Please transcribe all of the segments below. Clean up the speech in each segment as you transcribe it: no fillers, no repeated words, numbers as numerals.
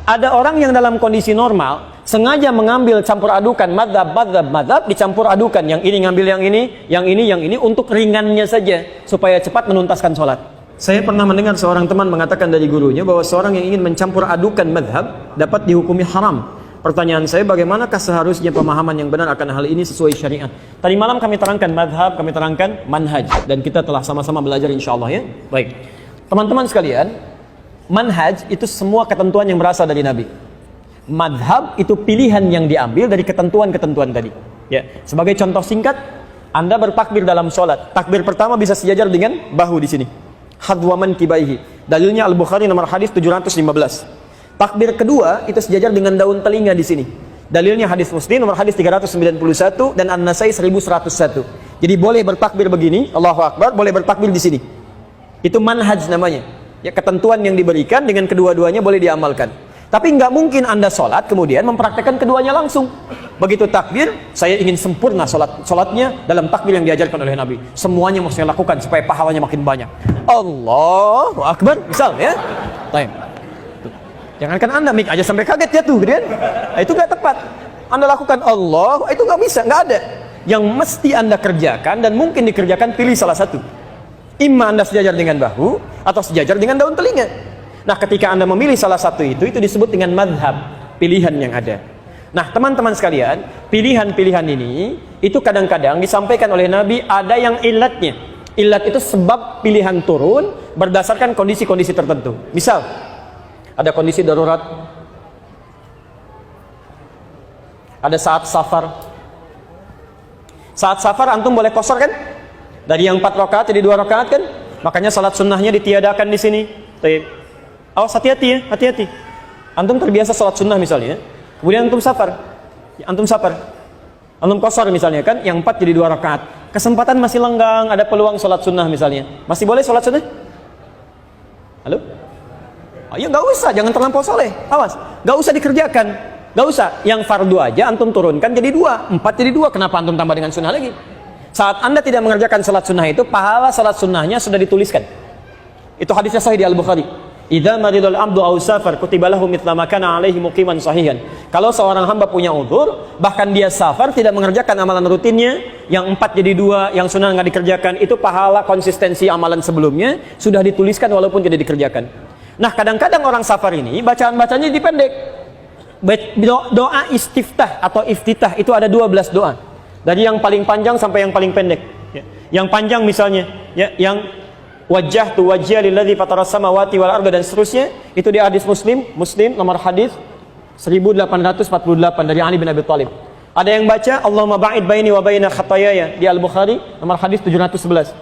Ada orang yang dalam kondisi normal sengaja mengambil campur adukan madhab dicampur adukan, yang ini ngambil yang ini untuk ringannya saja supaya cepat menuntaskan sholat. Saya pernah mendengar seorang teman mengatakan dari gurunya bahwa seorang yang ingin mencampur adukan madhab dapat dihukumi haram. Pertanyaan saya, bagaimanakah seharusnya pemahaman yang benar akan hal ini sesuai syariat? Tadi malam kami terangkan madhab, kami terangkan manhaj, dan kita telah sama-sama belajar insyaallah ya. Baik, teman-teman sekalian, manhaj itu semua ketentuan yang berasal dari Nabi. Madhab itu pilihan yang diambil dari ketentuan-ketentuan tadi. Ya, sebagai contoh singkat, Anda bertakbir dalam sholat. Takbir pertama bisa sejajar dengan bahu di sini. Hadwaman kibaihi. Dalilnya Al-Bukhari nomor hadis 715. Takbir kedua itu sejajar dengan daun telinga di sini. Dalilnya hadis Muslim nomor hadis 391 dan An-Nasai 1101. Jadi boleh bertakbir begini, Allahu Akbar, boleh bertakbir di sini. Itu manhaj namanya. Ya, ketentuan yang diberikan dengan kedua-duanya boleh diamalkan. Tapi nggak mungkin Anda sholat kemudian mempraktekkan keduanya langsung. Begitu takbir, saya ingin sempurna sholatnya dalam takbir yang diajarkan oleh Nabi. Semuanya mau saya lakukan supaya pahalanya makin banyak. Allahu Akbar, misal ya. Baik. Jangankan Anda mik aja sampai kaget jatuh, gitu kan? Nah, itu nggak tepat. Anda lakukan Allah, itu nggak bisa, nggak ada. Yang mesti Anda kerjakan dan mungkin dikerjakan, pilih salah satu. Imma Anda sejajar dengan bahu atau sejajar dengan daun telinga. Nah, ketika Anda memilih salah satu itu disebut dengan madhab, pilihan yang ada. Nah, teman-teman sekalian, pilihan-pilihan ini itu kadang-kadang disampaikan oleh Nabi ada yang ilatnya. Ilat itu sebab pilihan turun berdasarkan kondisi-kondisi tertentu. Misal, ada kondisi darurat, ada saat safar. Saat safar antum boleh qasar kan? Dari yang 4 rakaat jadi 2 rakaat kan? Makanya salat sunnahnya ditiadakan di sini. Awas, hati-hati ya, hati-hati. Antum terbiasa salat sunnah misalnya, kemudian antum safar. Antum qasar misalnya kan, yang 4 jadi 2 rakaat. Kesempatan masih lenggang, ada peluang salat sunnah misalnya. Masih boleh salat sunnah? Halo? Ya nggak usah, jangan terlampau soleh. Awas, nggak usah dikerjakan, nggak usah. Yang fardu aja antum turunkan jadi 2, 4 jadi 2. Kenapa antum tambah dengan sunnah lagi? Saat Anda tidak mengerjakan salat sunnah itu, pahala salat sunnahnya sudah dituliskan. Itu hadisnya sahih di Al-Bukhari. Idza maridul abdu aw safar kutiba lahu mithla ma kana alaihi muqiman sahihan. Kalau seorang hamba punya uzur, bahkan dia safar tidak mengerjakan amalan rutinnya, yang 4 jadi 2, yang sunnah nggak dikerjakan, itu pahala konsistensi amalan sebelumnya sudah dituliskan walaupun tidak dikerjakan. Nah, kadang-kadang orang safar ini bacaan-bacanya dipendek. Doa istiftah atau iftitah itu ada 12 doa. Dari yang paling panjang sampai yang paling pendek. Yang panjang misalnya, ya, yang wajjah tu wajhiya lilladzi fataras samawati wal arda dan seterusnya, itu di hadis Muslim nomor hadis 1848 dari Ali bin Abi Thalib. Ada yang baca Allahumma ba'id baini wa baina khataayaya di Al-Bukhari nomor hadis 711.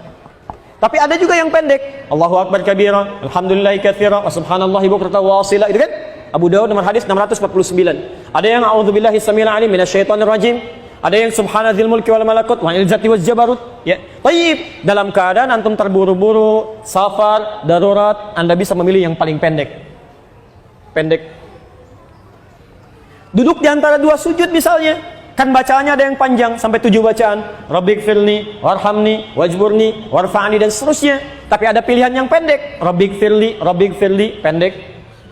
Tapi ada juga yang pendek. Allahu Akbar kabira, alhamdulillahi katsira, wa subhanallahi bukratan wa asila. Itu kan Abu Dawud nomor hadis 649. Ada yang a'udzubillahi samil alim minasyaitonir rajim. Ada yang subhanadzil mulki wal malakut wa izzati waz jabarut. Ya. Baik, dalam keadaan antum terburu-buru, safar, darurat, Anda bisa memilih yang paling pendek. Duduk di antara 2 sujud misalnya. Kan bacaannya ada yang panjang sampai 7 bacaan. Rabbighfirli warhamni wajburni warfa'ni dan seterusnya. Tapi ada pilihan yang pendek. Rabbighfirli pendek.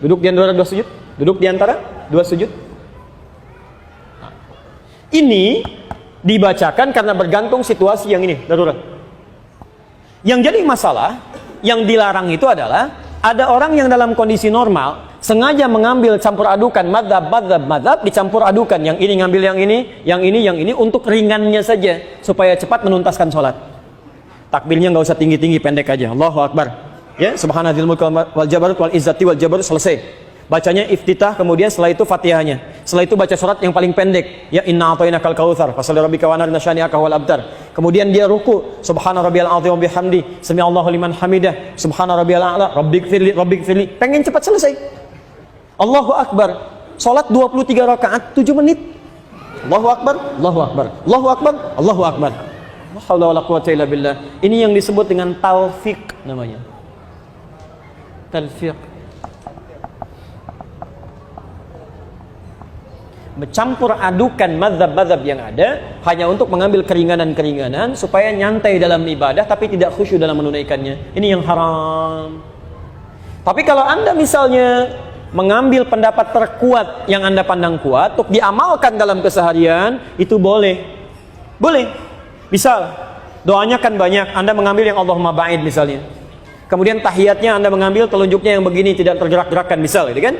Duduk di antara 2 sujud. Duduk di antara 2 sujud. Ini dibacakan karena bergantung situasi yang ini, darurat. Yang jadi masalah, yang dilarang itu adalah ada orang yang dalam kondisi normal sengaja mengambil campur adukan madhab dicampur adukan, yang ini ngambil yang ini untuk ringannya saja supaya cepat menuntaskan sholat. Takbirnya nggak usah tinggi-tinggi, pendek aja. Allahu Akbar. Ya, subhanadzil mulki wal jabarut wal izzati wal jabarut, selesai. Bacanya iftitah, kemudian setelah itu Fatihahnya. Setelah itu baca surat yang paling pendek. Ya, inna a'tainakal kautsar, fasholli rabbika wanhar nasyani'aka wal abtar. Kemudian dia ruku, subhana rabbiyal azim wa bihamdi, sami'allahu liman hamidah, subhana rabbiyal a'la, rabbighfirli. Pengen cepat selesai. Allahu Akbar. Salat 23 rakaat 7 menit. Allahu Akbar, Allahu Akbar, Allahu Akbar, Allahu Akbar. La haula wala quwwata illa billah. Ini yang disebut dengan talfiq namanya. Talfiq. Mencampur adukan mazhab-mazhab yang ada hanya untuk mengambil keringanan-keringanan supaya nyantai dalam ibadah tapi tidak khusyuk dalam menunaikannya. Ini yang haram. Tapi kalau Anda misalnya mengambil pendapat terkuat yang Anda pandang kuat untuk diamalkan dalam keseharian, itu boleh. Boleh. Misal, doanya kan banyak, Anda mengambil yang Allahumma ba'id misalnya. Kemudian tahiyatnya Anda mengambil telunjuknya yang begini, tidak tergerak-gerakkan misal, gitu kan?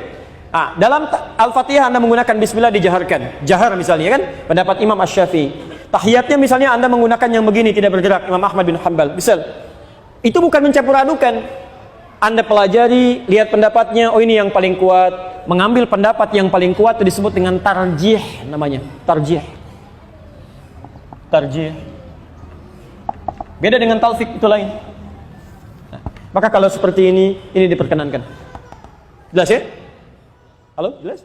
Dalam Al-Fatihah Anda menggunakan bismillah dijaharkan, jahar misalnya kan, pendapat Imam Asy-Syafi'i. Tahiyatnya misalnya Anda menggunakan yang begini, tidak bergerak, Imam Ahmad bin Hanbal, misal. Itu bukan mencampur adukan. Anda pelajari, lihat pendapatnya, oh ini yang paling kuat. Mengambil pendapat yang paling kuat itu disebut dengan tarjih namanya, tarjih. Tarjih. Beda dengan taufik, itu lain. Maka kalau seperti ini diperkenankan. Jelas ya? Halo, jelas?